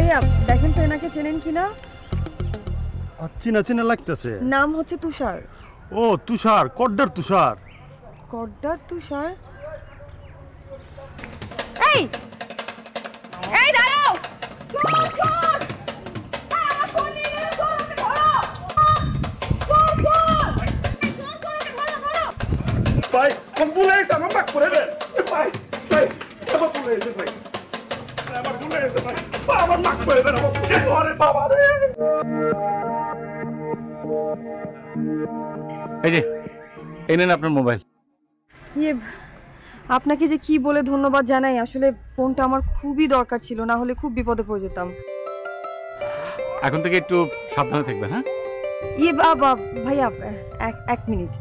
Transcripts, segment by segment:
ভাইয়া দেখেন তো এনাকে চেনেন কিনা? চিনা চিনা লাগতেছে। নাম হচ্ছে তুষার। ও তুষার, কড্ডার তুষার। কড্ডার তুষার? এই এই দাঁড়াও! চোর চোর! আমার ফোন নিয়ে গেল, চোর! ওকে ধরো! চোর চোর! চোর চোরকে ধরো ধরো! ভাই কোন ভুলে এসে আমার বাক করে দেন। ভাই ভাই আমার ভুলে এসে ভাই, আমার ভুলে এসে ভাই, আমার বাক করে দেন। আরে বাবা রে! এই যে এই নেন আপনার মোবাইল। ইয়ে, আপনাকে যে কি বলে ধন্যবাদ জানাই। আসলে ফোনটা আমার খুবই দরকার ছিল, না হলে খুব বিপদে পড়ে যেতাম। এখন থেকে একটু সাবধানে থাকবেন। হ্যাঁ, ইয়ে বাবা ভাইয়া, এক মিনিট।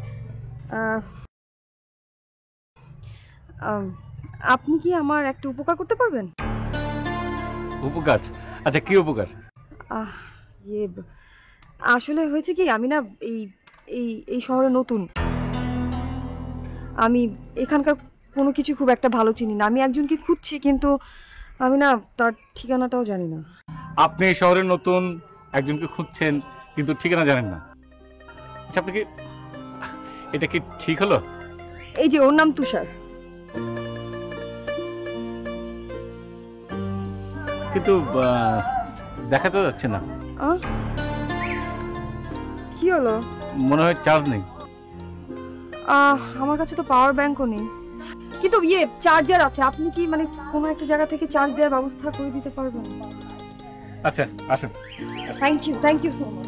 আপনি কি আমার একটা উপকার করতে পারবেন? উপকার? আচ্ছা, কি উপকার? ইয়ে, আসলে হয়েছে কি, আমি না এই এই এই শহরে নতুন। আমি এখানকার কোনো কিছু খুব একটা ভালো চিনি না। আমি একজনকে খুঁজছি, কিন্তু আমি না তার ঠিকানাটাও জানি না। আপনি এই শহরে নতুন, একজনকে খুঁজছেন, কিন্তু ঠিকানা জানেন না। আচ্ছা, আপনি কি, এটা কি ঠিক হলো? এই যে ওর নাম তুষার। কিন্তু দেখা তো যাচ্ছে না। কি হলো? মনে হয় চার্জ নেই। আমার কাছে তো পাওয়ার ব্যাংকও নেই, কিন্তু ইয়ে চার্জার আছে। আপনি কি মানে কোনো একটা জায়গা থেকে চার্জ দেওয়ার ব্যবস্থা করে দিতে পারবেন? আচ্ছা, আসুন। Thank you so much.